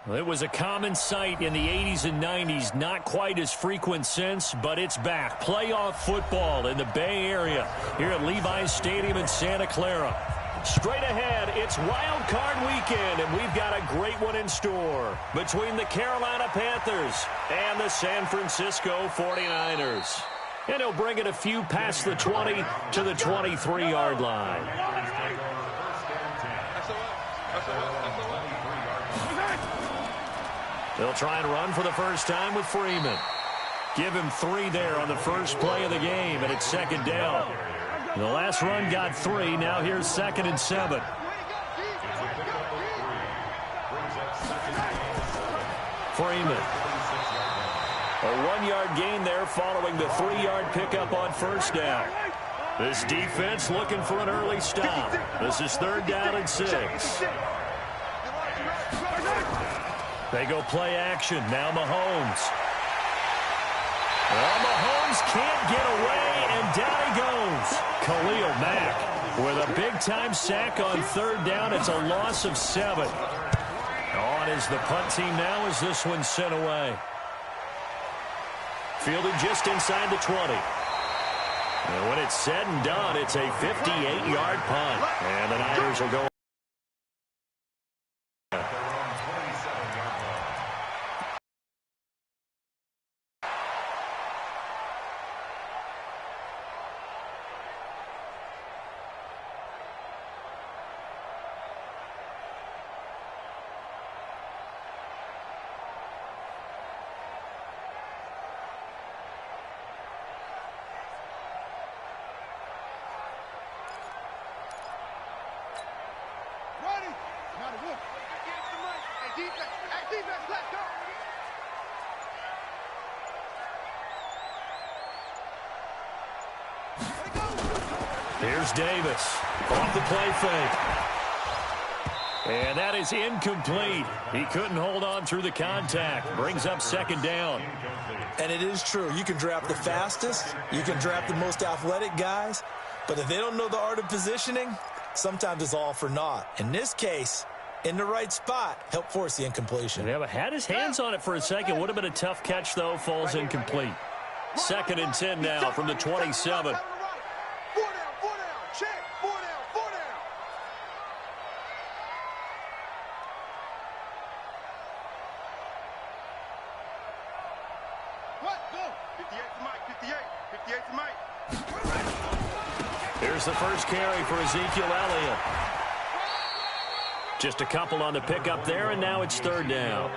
Well, it was a common sight in the 80s and 90s, not quite as frequent since, but it's back. Playoff football in the Bay Area here at Levi's Stadium in Santa Clara. Straight ahead, it's Wild Card Weekend, and we've got a great one in store between the Carolina Panthers and the San Francisco 49ers. And he'll bring it a few past the 20 to the 23-yard line. They'll try and run for the first time with Freeman. Give him 3 there on the first play of the game, and it's second down. The last run got 3. Now here's 2nd and 7. Freeman. A 1-yard gain there following the 3-yard pickup on first down. This defense looking for an early stop. This is 3rd down and 6. They go play action. Now Mahomes. Well, Mahomes can't get away, and down he goes. Khalil Mack with a big-time sack on 3rd down. It's a loss of 7. On is the punt team now as this one's sent away. Fielded just inside the 20. And when it's said and done, it's a 58-yard punt. And the Niners will go. Here's Davis off the play fake. And that is incomplete. He couldn't hold on through the contact. Brings up 2nd down. And it is true. You can draft the fastest. You can draft the most athletic guys. But if they don't know the art of positioning, sometimes it's all for naught. In this case, in the right spot, help force the incompletion. Yeah, but had his hands on it for a second. Would have been a tough catch, though. Falls incomplete. 2nd and 10 now from the 27. Here's the first carry for Ezekiel Elliott. Just a couple on the pickup there, and now it's 3rd down.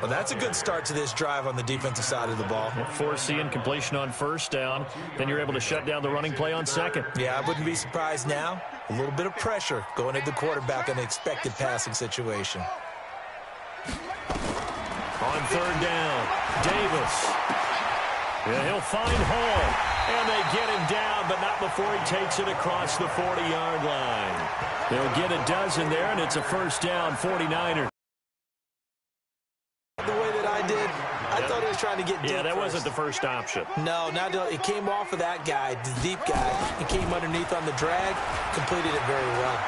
Well, that's a good start to this drive on the defensive side of the ball. Force the incompletion on 1st down. Then you're able to shut down the running play on 2nd. Yeah, I wouldn't be surprised now. A little bit of pressure going at the quarterback in an expected passing situation. On 3rd down, Davis. Yeah, he'll find Hall. And they get him down, but not before he takes it across the 40-yard line. They'll get a dozen there, and it's a 1st down, 49ers. The way that I did, I thought he was trying to get deep. Yeah, that first. wasn't the first option. No, it came off of that guy, the deep guy. He came underneath on the drag, completed it very well.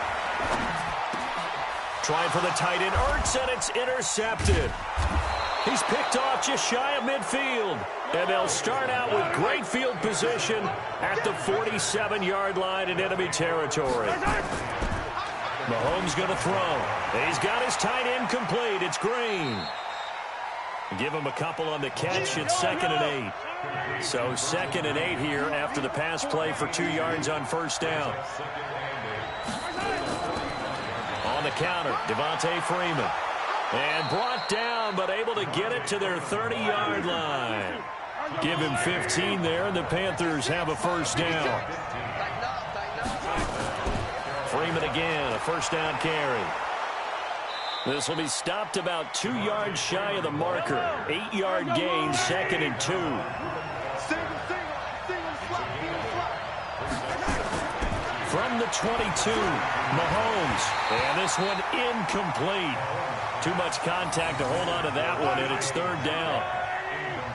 Trying for the tight end, Ertz, and it's intercepted. He's picked off just shy of midfield. And they'll start out with great field position at the 47-yard line in enemy territory. Mahomes going to throw. He's got his tight end complete. It's Green. Give him a couple on the catch. It's 2nd and 8. So 2nd and 8 here after the pass play for 2 yards on 1st down. On the counter, Devontae Freeman. And brought down, but able to get it to their 30-yard line. Give him 15 there, and the Panthers have a 1st down. Freeman again, a 1st down carry. This will be stopped about 2 yards shy of the marker. 8-yard gain, 2nd and 2. From the 22, Mahomes. And this one incomplete. Too much contact to hold on to that one, and it's 3rd down.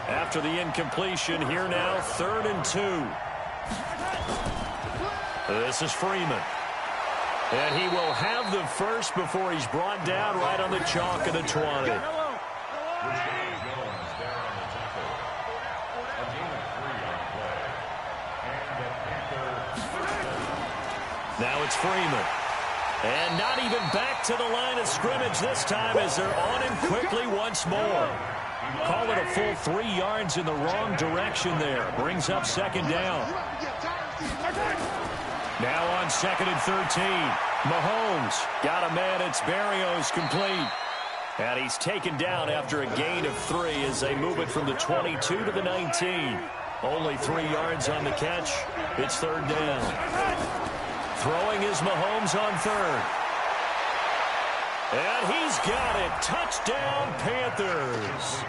After the incompletion, here now, 3rd and 2. This is Freeman. And he will have the first before he's brought down right on the chalk of the 20. Now it's Freeman. And not even back to the line of scrimmage this time as they're on him quickly once more. Call it a full 3 yards in the wrong direction there. Brings up second down. Now on 2nd and 13. Mahomes got a man. It's Berrios complete. And he's taken down after a gain of 3 as they move it from the 22 to the 19. Only 3 yards on the catch. It's 3rd down. Throwing is Mahomes on 3rd. And he's got it. Touchdown, Panthers.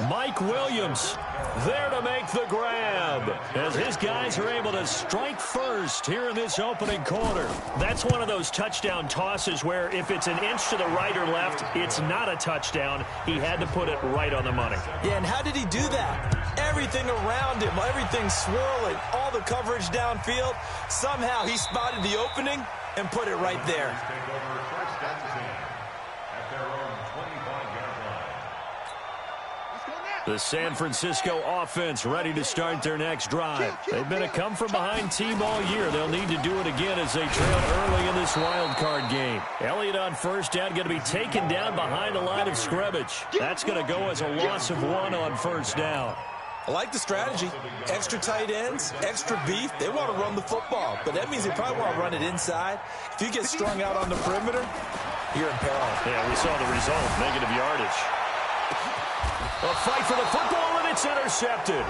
Mike Williams there to make the grab as his guys are able to strike first here in this opening quarter. That's one of those touchdown tosses where if it's an inch to the right or left, it's not a touchdown. He had to put it right on the money. Yeah, and how did he do that? Everything around him, everything swirling, all the coverage downfield. Somehow he spotted the opening and put it right there. The San Francisco offense ready to start their next drive. They've been a come-from-behind team all year. They'll need to do it again as they trail early in this wild card game. Elliott on 1st down, going to be taken down behind the line of scrimmage. That's going to go as a loss of 1 on 1st down. I like the strategy. Extra tight ends, extra beef. They want to run the football, but that means they probably want to run it inside. If you get strung out on the perimeter, you're in peril. Yeah, we saw the result, negative yardage. A fight for the football, and it's intercepted.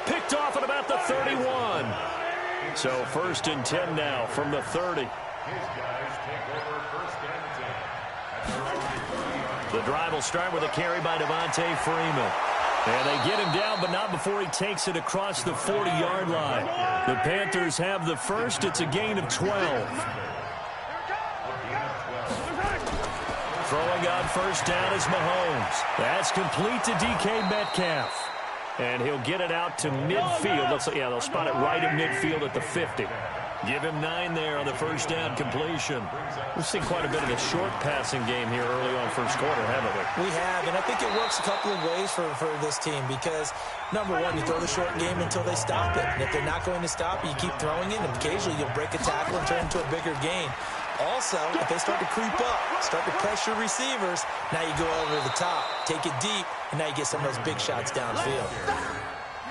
Picked off at about the 31. So 1st and 10 now from the 30. The drive will start with a carry by Devontae Freeman. And they get him down, but not before he takes it across the 40-yard line. The Panthers have the first. It's a gain of 12. Throwing on 1st down is Mahomes. That's complete to DK Metcalf. And he'll get it out to midfield. Looks like, yeah, they'll spot it right in midfield at the 50. Give him 9 there on the 1st down completion. We've seen quite a bit of a short passing game here early on 1st quarter, haven't we? We have, and I think it works a couple of ways for this team because, number one, you throw the short game until they stop it. And if they're not going to stop it, you keep throwing it, and occasionally you'll break a tackle and turn it into a bigger gain. Also, if they start to creep up, start to pressure receivers, now you go over the top, take it deep, and now you get some of those big shots downfield.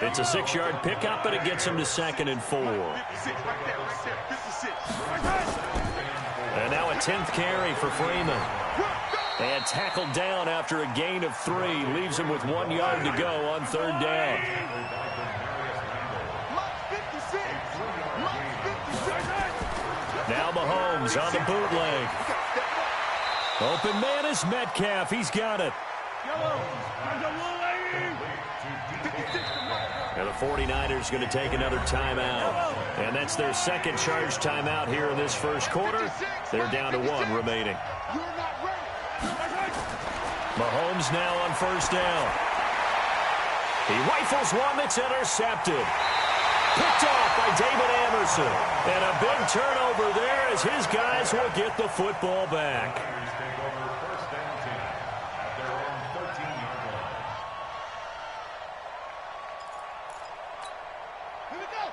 It's a 6-yard pickup, but it gets him to 2nd and 4. And now a 10th carry for Freeman. And tackled down after a gain of 3. Leaves him with 1 yard to go on 3rd down. Now Mahomes on the bootleg. Open man is Metcalf. He's got it. And the 49ers going to take another timeout. And that's their 2nd charge timeout here in this 1st quarter. They're down to 1 remaining. Mahomes now on 1st down. He rifles one that's intercepted. Picked off by David Anderson. And a big turnover there as his guys will get the football back.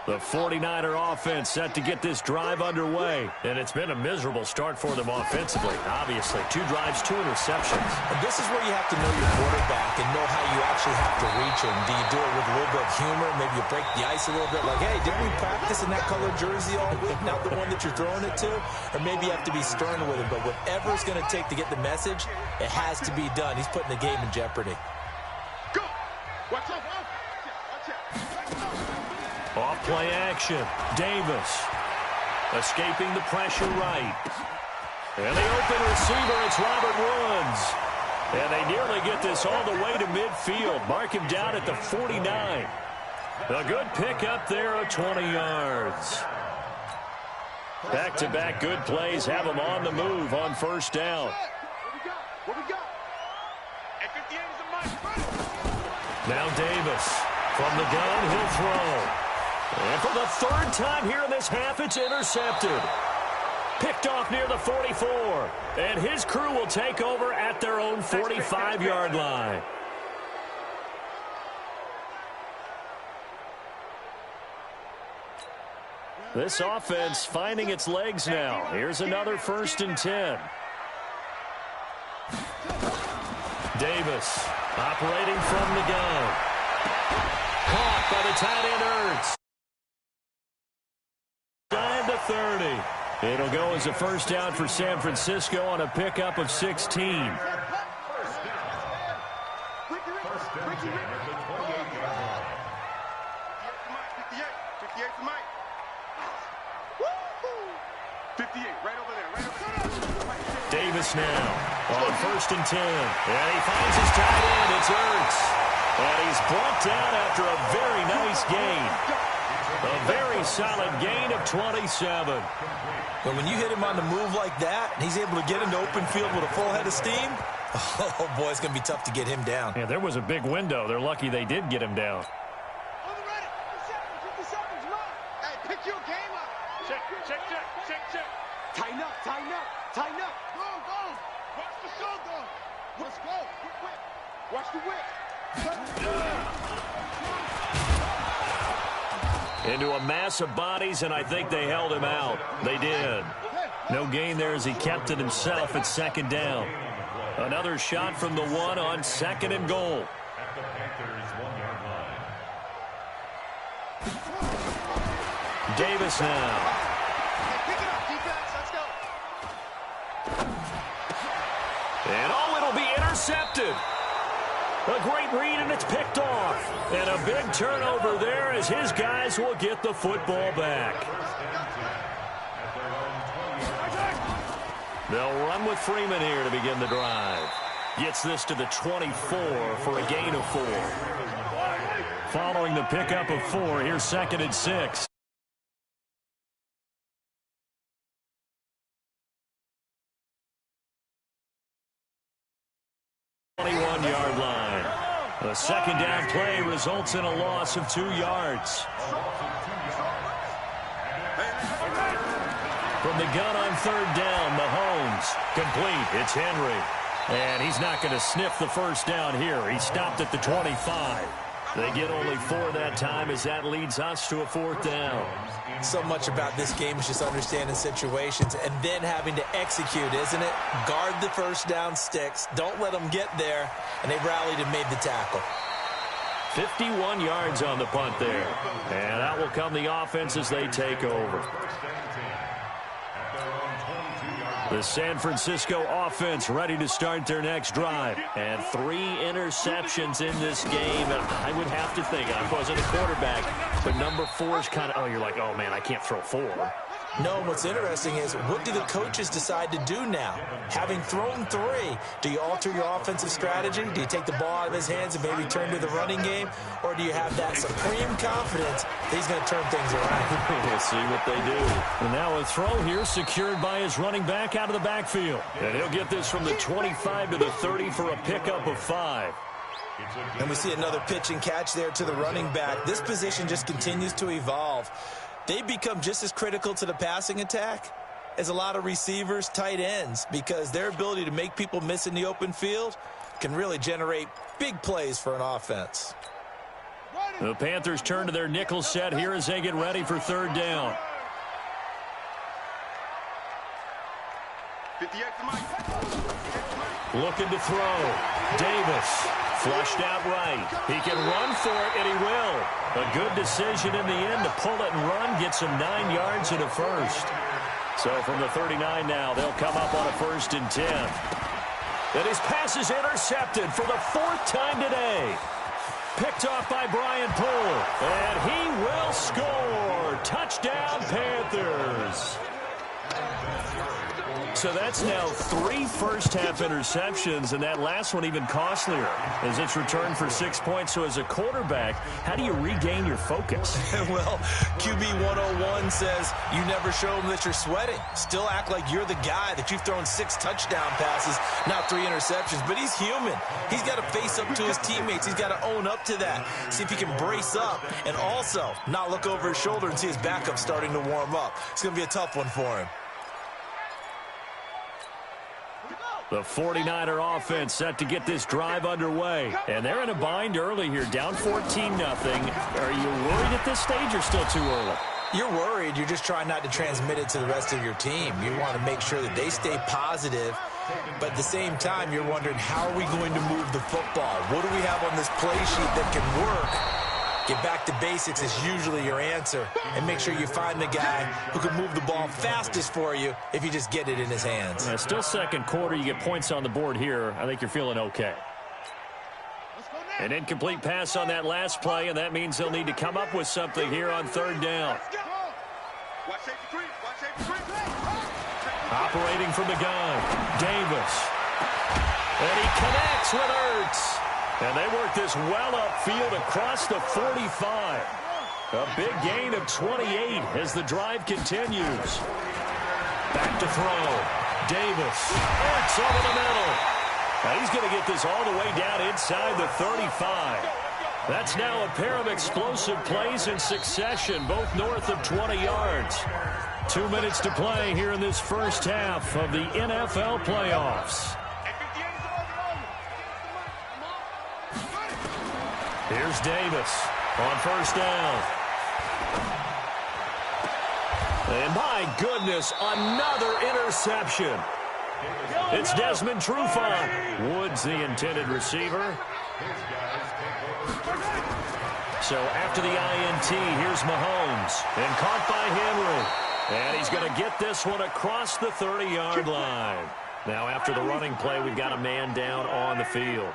The 49er offense set to get this drive underway. And it's been a miserable start for them offensively. Obviously, 2 drives, 2 interceptions. And this is where you have to know your quarterback and know how you actually have to reach him. Do you do it with a little bit of humor? Maybe you break the ice a little bit. Like, hey, didn't we practice in that colored jersey all week? Not the one that you're throwing it to? Or maybe you have to be stern with him. But whatever it's going to take to get the message, it has to be done. He's putting the game in jeopardy. Go! Watch out! Off play action. Davis escaping the pressure right. And the open receiver, it's Robert Woods. And they nearly get this all the way to midfield. Mark him down at the 49. A good pickup there of 20 yards. Back-to-back good plays have them on the move on 1st down. What we got? At 58 is a mic. Now Davis from the gun, he'll throw. And for the 3rd time here in this half, it's intercepted. Picked off near the 44. And his crew will take over at their own 45-yard line. This offense finding its legs now. Here's another 1st and 10. Davis operating from the gun. Caught by the tight end Ertz. 9 to 30. It'll go as a 1st down for San Francisco on a pickup of 16. Davis now on 1st and 10. And he finds his tight end. It's Ertz. And he's brought down after a very nice gain. A very solid gain of 27. But when you hit him on the move like that, and he's able to get into open field with a full head of steam, oh, boy, it's going to be tough to get him down. Yeah, there was a big window. They're lucky they did get him down. Pick your game up. Check. Tighten up. Tighten up. Go. Watch the shoulder. Let's go. Whip. Watch the whip. Into a mass of bodies, and I think they held him out. They did. No gain there as he kept it himself at 2nd down. Another shot from the 1 on 2nd and goal. At the Panthers' 1-yard line. Davis now. Pick it up, defense. Let's go. And it'll be intercepted. A great read, and it's picked off. And a big turnover there as his guys will get the football back. They'll run with Freeman here to begin the drive. Gets this to the 24 for a gain of 4. Following the pickup of 4, here's 2nd and 6. 21-yard line. The 2nd down play results in a loss of 2 yards. From the gun on 3rd down, Mahomes. Complete. It's Henry. And he's not going to sniff the 1st down here. He stopped at the 25. They get only 4 that time as that leads us to a 4th down. So much about this game is just understanding situations and then having to execute, isn't it? Guard the 1st down sticks. Don't let them get there. And they rallied and made the tackle. 51 yards on the punt there. And out will come the offense as they take over. The San Francisco offense ready to start their next drive. And 3 interceptions in this game. And I would have to think, I wasn't a quarterback, but number 4 is kind of, oh, you're like, oh, man, I can't throw 4. No, what's interesting is what do the coaches decide to do now? Having thrown 3, do you alter your offensive strategy? Do you take the ball out of his hands and maybe turn to the running game? Or do you have that supreme confidence that he's going to turn things around? We'll see what they do. And now a throw here secured by his running back out of the backfield. And he'll get this from the 25 to the 30 for a pickup of 5. And we see another pitch and catch there to the running back. This position just continues to evolve. They become just as critical to the passing attack as a lot of receivers, tight ends, because their ability to make people miss in the open field can really generate big plays for an offense. The Panthers turn to their nickel set here as they get ready for 3rd down. 58 to Mike. Looking to throw. Davis flushed out right. He can run for it, and he will. A good decision in the end to pull it and run. Gets him 9 yards and a 1st. So from the 39 now, they'll come up on a 1st and 10. And his pass is intercepted for the 4th time today. Picked off by Brian Poole. And he will score. Touchdown, Panthers. So that's now 3 first-half interceptions, and that last one even costlier as it's returned for 6 points. So as a quarterback, how do you regain your focus? Well, QB 101 says you never show them that you're sweating. Still act like you're the guy that you've thrown 6 touchdown passes, not 3 interceptions. But he's human. He's got to face up to his teammates. He's got to own up to that. See if he can brace up and also not look over his shoulder and see his backup starting to warm up. It's going to be a tough one for him. The 49er offense set to get this drive underway. And they're in a bind early here, down 14-0. Are you worried at this stage or still too early? You're worried. You're just trying not to transmit it to the rest of your team. You want to make sure that they stay positive. But at the same time, you're wondering, how are we going to move the football? What do we have on this play sheet that can work? Get back to basics is usually your answer. And make sure you find the guy who can move the ball fastest for you if you just get it in his hands. Yeah, still second quarter. You get points on the board here. I think you're feeling okay. An incomplete pass on that last play, and that means they'll need to come up with something here on third down. Operating from the gun, Davis. And he connects with Ertz. And they work this well upfield across the 45. A big gain of 28 as the drive continues. Back to throw. Davis. Ertz over the middle. Now he's going to get this all the way down inside the 35. That's now a pair of explosive plays in succession, both north of 20 yards. 2 minutes to play here in this first half of the NFL playoffs. Here's Davis on first down. And my goodness, another interception. It's Desmond Trufant. Woods the intended receiver. So after the INT, here's Mahomes. And caught by Henry. And he's going to get this one across the 30-yard line. Now after the running play, we've got a man down on the field.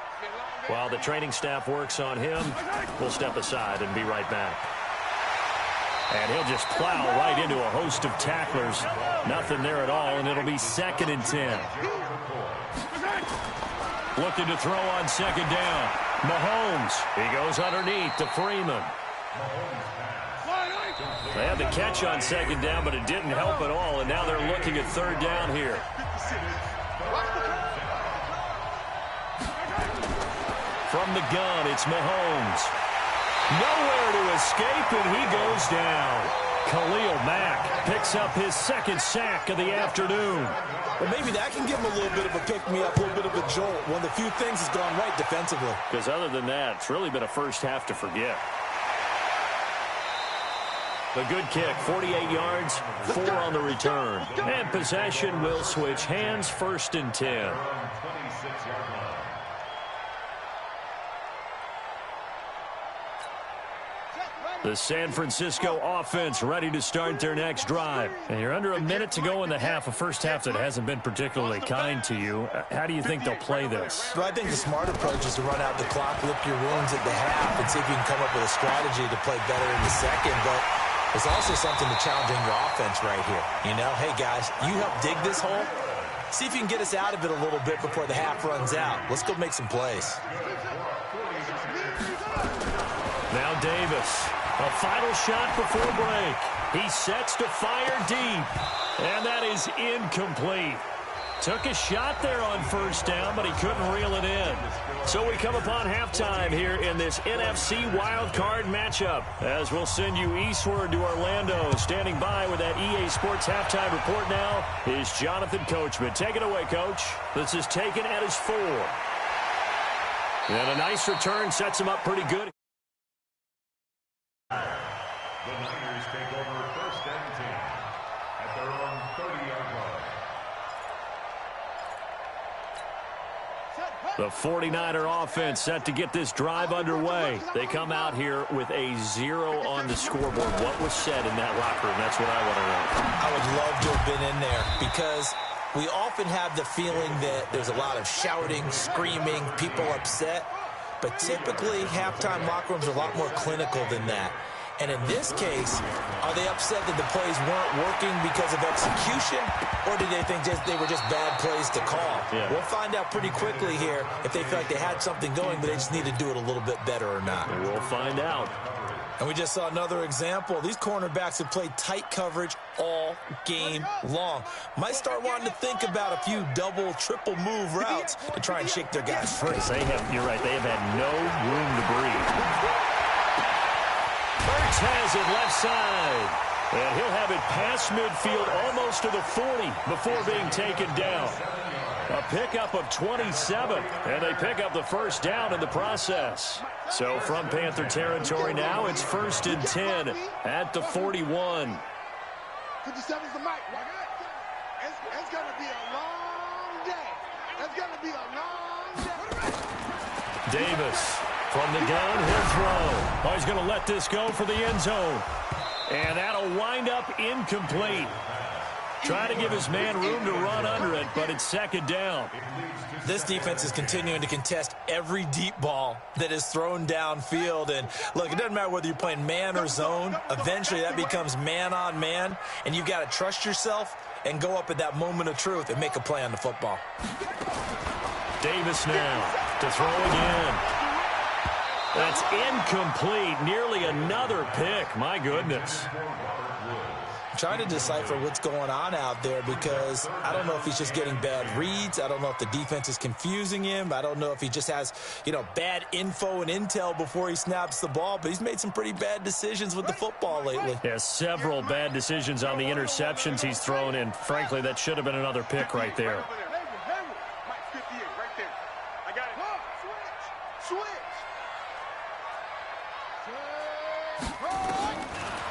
While the training staff works on him, we'll step aside and be right back. And he'll just plow right into a host of tacklers. Nothing there at all, and it'll be 2nd and 10. Looking to throw on second down. Mahomes. He goes underneath to Freeman. They had the catch on second down, but it didn't help at all, and now they're looking at third down here. From the gun, it's Mahomes. Nowhere to escape, and he goes down. Khalil Mack picks up his 2nd sack of the afternoon. Well, maybe that can give him a little bit of a pick-me-up, a little bit of a jolt. One of the few things has gone right defensively. Because other than that, it's really been a first half to forget. The good kick, 48 yards, 4 on the return. And possession will switch hands, 1st and 10. The San Francisco offense ready to start their next drive. And you're under a minute to go in the half, a first half that hasn't been particularly kind to you. How do you think they'll play this? Well, I think the smart approach is to run out the clock, lick your wounds at the half, and see if you can come up with a strategy to play better in the second. But there's also something to challenging your offense right here. You know, hey, guys, you help dig this hole. See if you can get us out of it a little bit before the half runs out. Let's go make some plays. Now Davis. A final shot before break. He sets to fire deep. And that is incomplete. Took a shot there on first down, but he couldn't reel it in. So we come upon halftime here in this NFC wildcard matchup. As we'll send you eastward to Orlando. Standing by with that EA Sports halftime report now is Jonathan Coachman. Take it away, Coach. This is taken at his 4. And a nice return sets him up pretty good. The Niners take over 1st and 10 at their own 30-yard line. The 49er offense set to get this drive underway. They come out here with a 0 on the scoreboard. What was said in that locker room? That's what I want to know. I would love to have been in there because we often have the feeling that there's a lot of shouting, screaming, people upset. But typically, halftime locker rooms are a lot more clinical than that. And in this case, are they upset that the plays weren't working because of execution, or did they think they were just bad plays to call? Yeah. We'll find out pretty quickly here if they feel like they had something going, but they just need to do it a little bit better or not. We'll find out. And we just saw another example. These cornerbacks have played tight coverage all game long. Might start wanting to think about a few double, triple move routes to try and shake their guys free. You're right, they have had no room to breathe. Ertz has it left side. And he'll have it past midfield almost to the 40 before being taken down. A pickup of 27, and they pick up the first down in the process. So from Panther territory now, it's 1st and 10 at the 41. 57's the mic. It's going to be a long day. It's going to be a long day. Davis from the gun, he'll throw. Oh, he's going to let this go for the end zone. And that'll wind up incomplete. Try to give his man room to run under it, but it's 2nd down. This defense is continuing to contest every deep ball that is thrown downfield. And, look, it doesn't matter whether you're playing man or zone. Eventually, that becomes man on man. And you've got to trust yourself and go up at that moment of truth and make a play on the football. Davis now to throw again. That's incomplete. Nearly another pick. My goodness. Trying to decipher what's going on out there because I don't know if he's just getting bad reads. I don't know if the defense is confusing him. I don't know if he just has, bad info and intel before he snaps the ball. But he's made some pretty bad decisions with the football lately. Yeah, several bad decisions on the interceptions he's thrown, and frankly, that should have been another pick right there.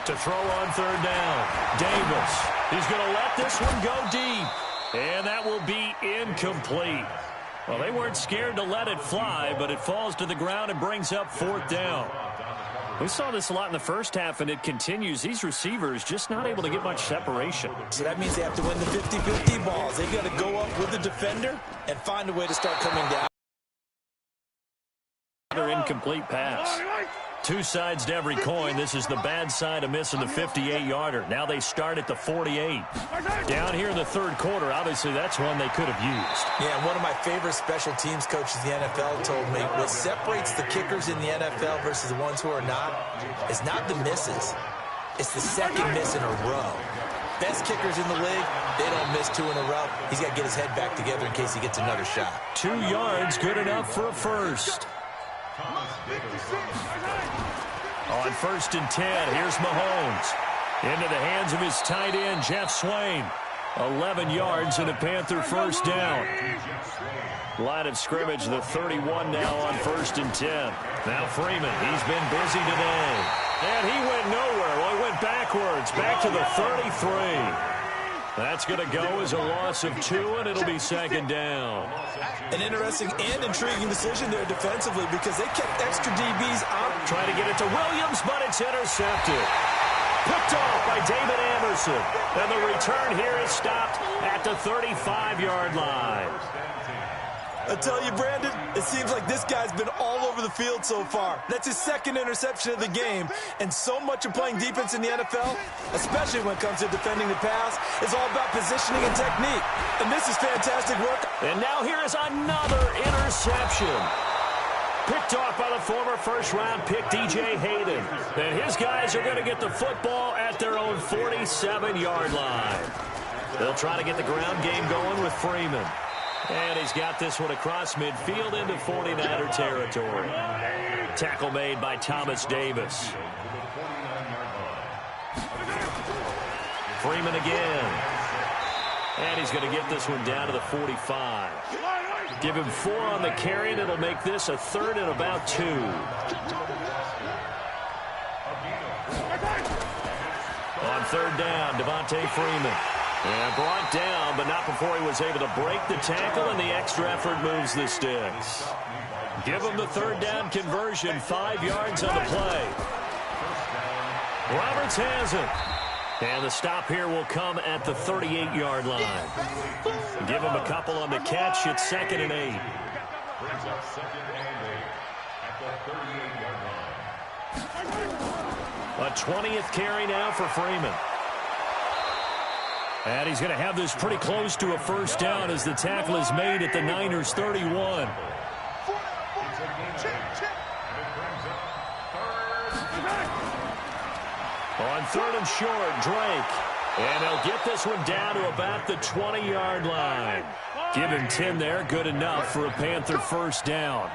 To throw on 3rd down. Davis. He's going to let this one go deep. And that will be incomplete. Well, they weren't scared to let it fly, but it falls to the ground and brings up 4th down. We saw this a lot in the first half, and it continues. These receivers just not able to get much separation. So that means they have to win the 50-50 balls. They've got to go up with the defender and find a way to start coming down. Another incomplete pass. Two sides to every coin. This is the bad side of missing the 58-yarder. Now they start at the 48. Down here in the 3rd quarter, obviously that's one they could have used. Yeah, one of my favorite special teams coaches in the NFL told me what separates the kickers in the NFL versus the ones who are not is not the misses. It's the second miss in a row. Best kickers in the league, they don't miss 2 in a row. He's got to get his head back together in case he gets another shot. 2 yards, good enough for a first. On 1st and 10, here's Mahomes. Into the hands of his tight end, Jeff Swain. 11 yards and a Panther first down. Line of scrimmage, the 31 now on 1st and 10. Now Freeman, he's been busy today. And he went nowhere. Well, he went backwards, back to the 33. That's going to go as a loss of 2, and it'll be 2nd down. An interesting and intriguing decision there defensively because they kept extra DBs out. Trying to get it to Williams, but it's intercepted. Picked off by David Anderson. And the return here is stopped at the 35-yard line. I tell you, Brandon, it seems like this guy's been all over the field so far. That's his 2nd interception of the game. And so much of playing defense in the NFL, especially when it comes to defending the pass, is all about positioning and technique. And this is fantastic work. And now here is another interception. Picked off by the former first-round pick, DJ Hayden. And his guys are going to get the football at their own 47-yard line. They'll try to get the ground game going with Freeman. And he's got this one across midfield into 49er territory. Tackle made by Thomas Davis. Freeman again. And he's going to get this one down to the 45. Give him 4 on the carry, and it'll make this a 3rd and about 2. On 3rd down, Devontae Freeman. And brought down, but not before he was able to break the tackle, and the extra effort moves the sticks. Give him the 3rd down conversion, 5 yards on the play. Roberts has it. And the stop here will come at the 38-yard line. Give him a couple on the catch. It's 2nd and 8. Brings up 2nd and 8 at the 38-yard line. A 20th carry now for Freeman. And he's going to have this pretty close to a first down as the tackle is made at the Niners' 31. On 3rd and short, Drake. And they'll get this one down to about the 20-yard line. Give him 10 there, good enough for a Panther first down.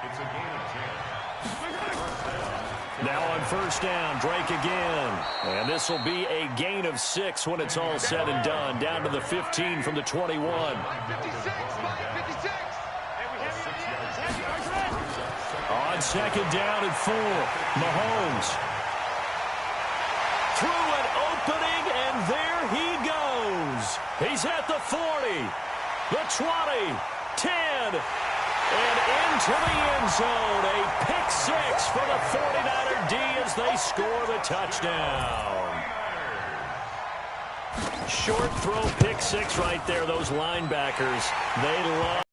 Now on first down, Drake again. And this will be a gain of 6 when it's all said and done. Down to the 15 from the 21. 56, 56. On second down and 4, Mahomes. Through an opening, and there he goes. He's at the 40, the 20, 10, and into the end zone. A pick 6 for the 49er D as they score the touchdown. Short throw pick 6 right there. Those linebackers, they love,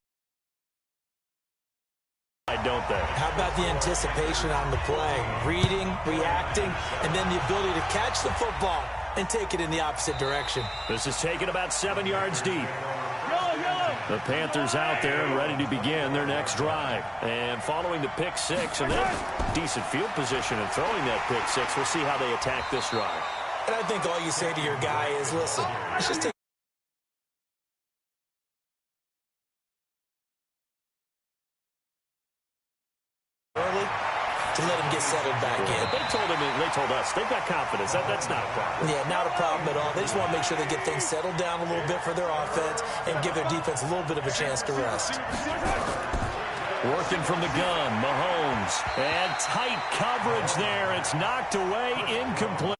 don't they? How about the anticipation on the play? Reading, reacting, and then the ability to catch the football and take it in the opposite direction. This is taken about 7 yards deep. The Panthers out there and ready to begin their next drive. And following the pick 6 and then decent field position and throwing that pick 6, we'll see how they attack this drive. And I think all you say to your guy is, listen, let's just take early to let him get settled back in. They told us they've got confidence. That's not a problem. Yeah, not a problem at all. They just want to make sure they get things settled down a little bit for their offense and give their defense a little bit of a chance to rest. Working from the gun, Mahomes. And tight coverage there. It's knocked away, incomplete.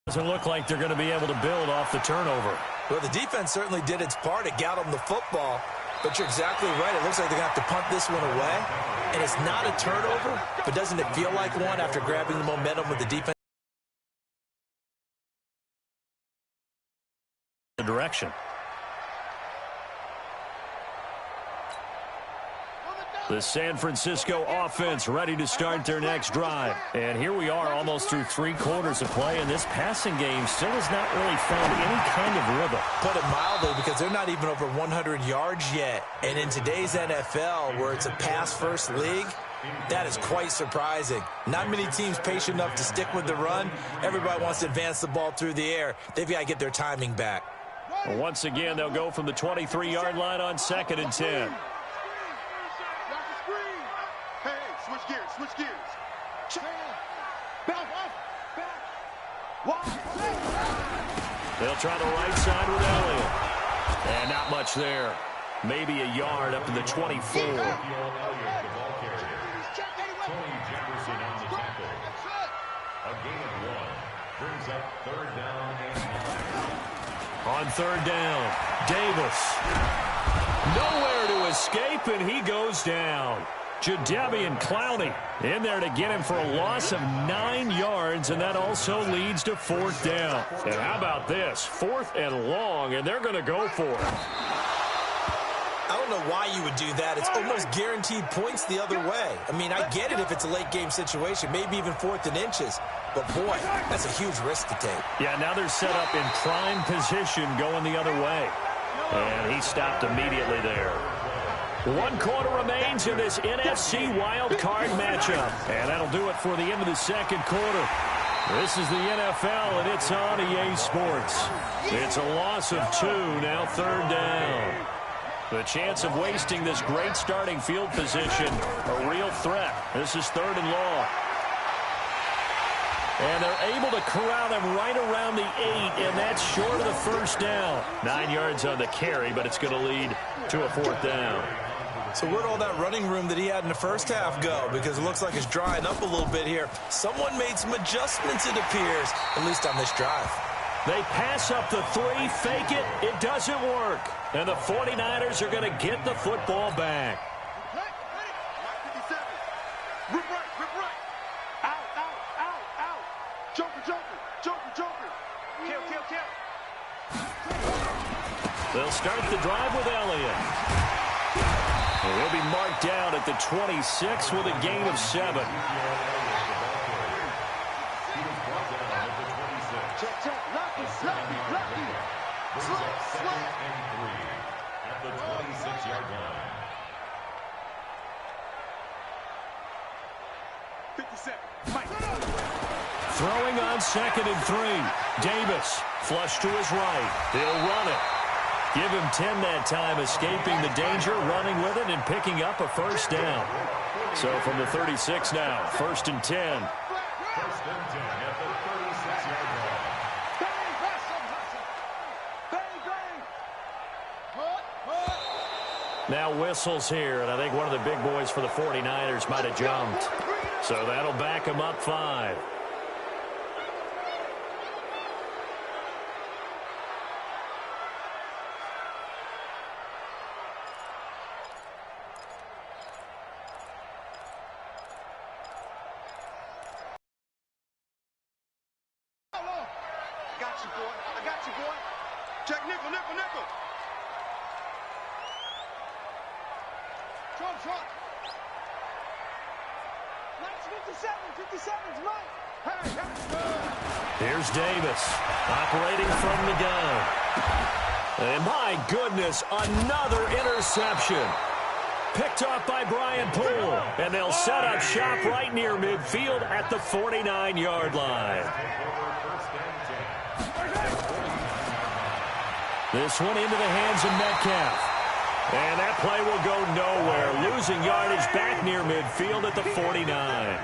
Doesn't look like they're going to be able to build off the turnover. Well, the defense certainly did its part. It got them the football. But you're exactly right. It looks like they're going to have to punt this one away. And it's not a turnover, but doesn't it feel like one after grabbing the momentum with the defense? The direction. The San Francisco offense ready to start their next drive. And here we are almost through 3 quarters of play, and this passing game still has not really found any kind of rhythm. Put it mildly, because they're not even over 100 yards yet. And in today's NFL, where it's a pass-first league, that is quite surprising. Not many teams patient enough to stick with the run. Everybody wants to advance the ball through the air. They've got to get their timing back. Well, once again, they'll go from the 23-yard line on 2nd and 10. Switch gears, switch gears. Back. They'll try the right side with Elliott. And not much there. Maybe a yard up to the 24. Tony Jefferson on the tackle. A gain of 1. Brings up 3rd down and 9. On 3rd down, Davis. Nowhere to escape, and he goes down. Jadeveon Clowney in there to get him for a loss of 9 yards, and that also leads to 4th down. And how about this? 4th and long, and they're going to go for it. I don't know why you would do that. It's almost guaranteed points the other way. I mean, I get it if it's a late game situation, maybe even 4th and inches. But, boy, that's a huge risk to take. Yeah, now they're set up in prime position going the other way. And he stopped immediately there. 1 quarter remains in this NFC wild card matchup. And that'll do it for the end of the 2nd quarter. This is the NFL, and it's on EA Sports. It's a loss of 2, now 3rd down. The chance of wasting this great starting field position, a real threat. This is 3rd and long. And they're able to corral him right around the 8, and that's short of the 1st down. 9 yards on the carry, but it's going to lead to a 4th down. So where'd all that running room that he had in the first half go? Because it looks like it's drying up a little bit here. Someone made some adjustments, it appears, at least on this drive. They pass up the 3, fake it. It doesn't work. And the 49ers are going to get the football back. Rip right. Out. Joker. Kill. They'll start the drive with Elliott. And he'll be marked down at the 26 with a gain of 7. Check. Lucky. Slip. At the 26-yard line. 57. Mike. Throwing on 2nd and 3. Davis, flush to his right. He'll run it. Give him 10 that time, escaping the danger, running with it, and picking up a first down. So from the 36 now, 1st and 10. 1st and 10 at the 36-yard line. Now whistles here, and I think one of the big boys for the 49ers might have jumped. So that'll back him up 5. I got you, boy. Check nickel. Short. Nice 57's right. Hey. Here's Davis, operating from the gun. And my goodness, another interception. Picked off by Brian Poole. And they'll set up shop right near midfield at the 49-yard line. This one into the hands of Metcalf. And that play will go nowhere. Losing yardage back near midfield at the 49.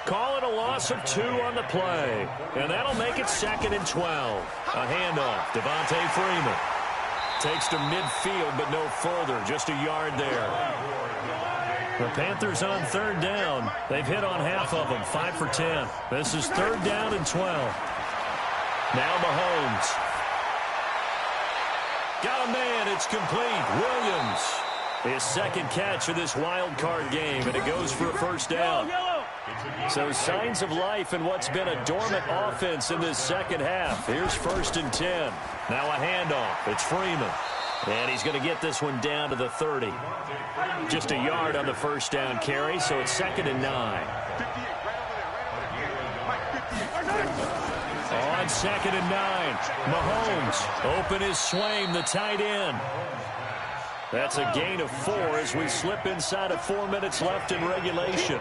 Call it a loss of 2 on the play. And that'll make it 2nd and 12. A handoff. Devontae Freeman. Takes to midfield, but no further. Just a yard there. The Panthers on 3rd down. They've hit on half of them. 5 for 10. This is 3rd down and 12. Now Mahomes. Got a man. It's complete. Williams. His 2nd catch of this wild card game, and it goes for a first down. So signs of life in what's been a dormant offense in this 2nd half. Here's 1st and 10. Now a handoff. It's Freeman. And he's going to get this one down to the 30. Just a yard on the first down carry, so it's 2nd and 9. On 2nd and 9, Mahomes open his Swaim, the tight end. That's a gain of 4 as we slip inside of 4 minutes left in regulation.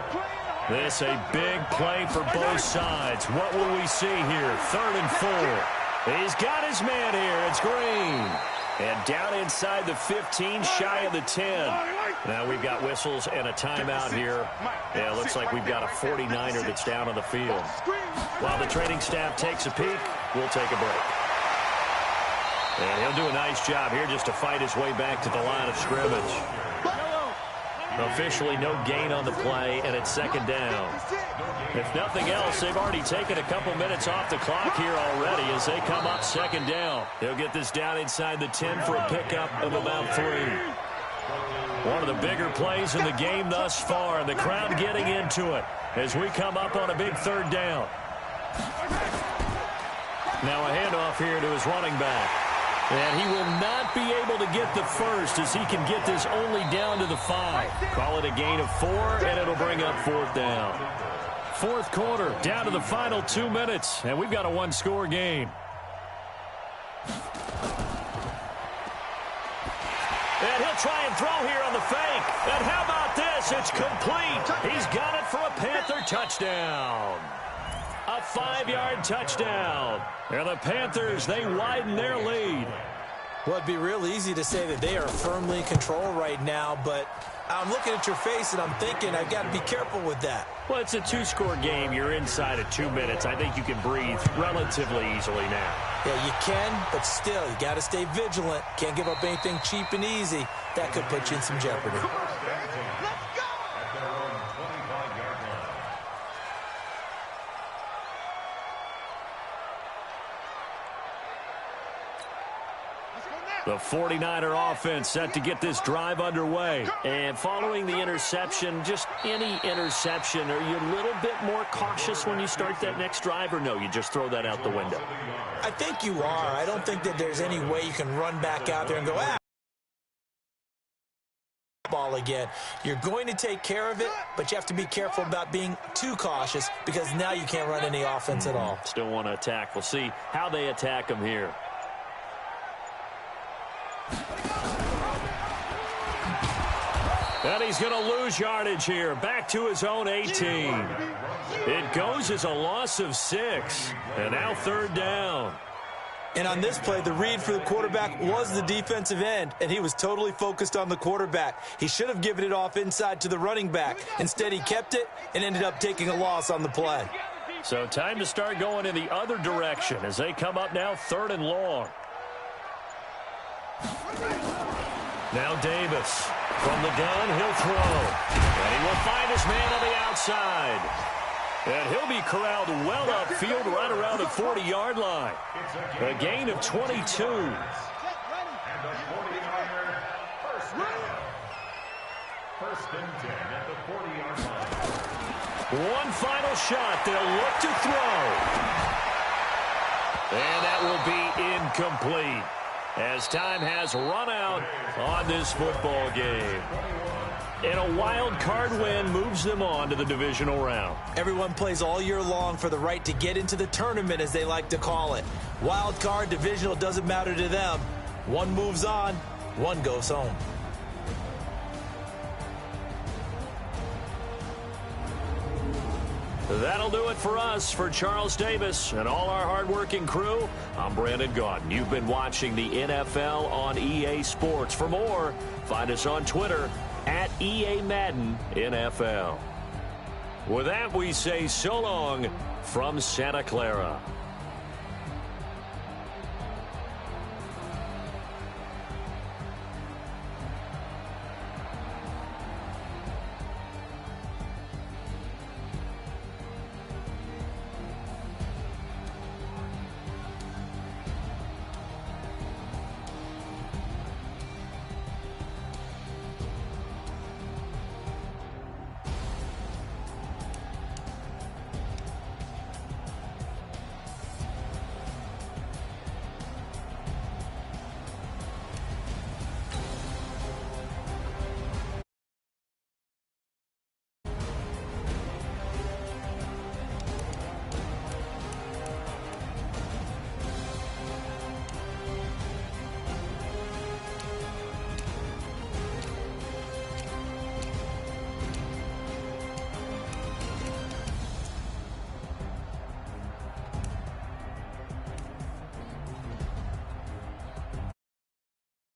This a big play for both sides. What will we see here? 3rd and 4. He's got his man here. It's Green. And down inside the 15, shy of the 10. Now we've got whistles and a timeout here. Yeah, it looks like we've got a 49er that's down on the field. While the training staff takes a peek, we'll take a break. And he'll do a nice job here just to fight his way back to the line of scrimmage. Officially no gain on the play, and it's 2nd down. If nothing else, they've already taken a couple minutes off the clock here already as they come up 2nd down. They'll get this down inside the 10 for a pickup of about 3. One of the bigger plays in the game thus far, and the crowd getting into it as we come up on a big 3rd down. Now a handoff here to his running back. And he will not be able to get the first as he can get this only down to the 5. Call it a gain of 4, and it'll bring up 4th down. 4th quarter, down to the final 2 minutes, and we've got a 1-score game. And he'll try and throw here on the fake. And how about this? It's complete. He's got it for a Panther touchdown. A 5-yard touchdown. And the Panthers, they widen their lead. Well, it'd be real easy to say that they are firmly in control right now, but I'm looking at your face and I'm thinking I've got to be careful with that. Well, it's a 2-score game. You're inside of 2 minutes. I think you can breathe relatively easily now. Yeah, you can, but still, you got to stay vigilant. Can't give up anything cheap and easy. That could put you in some jeopardy. The 49er offense set to get this drive underway. And following the interception, just any interception, are you a little bit more cautious when you start that next drive, or no, you just throw that out the window? I think you are. I don't think that there's any way you can run back out there and go, ball again. You're going to take care of it, but you have to be careful about being too cautious because now you can't run any offense at all. Still want to attack. We'll see how they attack them here. And he's going to lose yardage here. Back to his own 18. It goes as a loss of 6. And now 3rd down. And on this play, the read for the quarterback was the defensive end, and he was totally focused on the quarterback. He should have given it off inside to the running back. Instead, he kept it and ended up taking a loss on the play. So time to start going in the other direction as they come up now 3rd and long. Now Davis from the gun, he'll throw. And he will find his man on the outside. And he'll be corralled well upfield right around the 40-yard line. A gain of 22. And the 40-yarder, first down. 1st and 10 at the 40-yard line. One final shot. They'll look to throw. And that will be incomplete as time has run out on this football game. And a wild card win moves them on to the divisional round. Everyone plays all year long for the right to get into the tournament, as they like to call it. Wild card, divisional, doesn't matter to them. One moves on, one goes home. That'll do it for us. For Charles Davis and all our hardworking crew, I'm Brandon Gaudin. You've been watching the NFL on EA Sports. For more, find us on Twitter at EA Madden NFL. With that, we say so long from Santa Clara.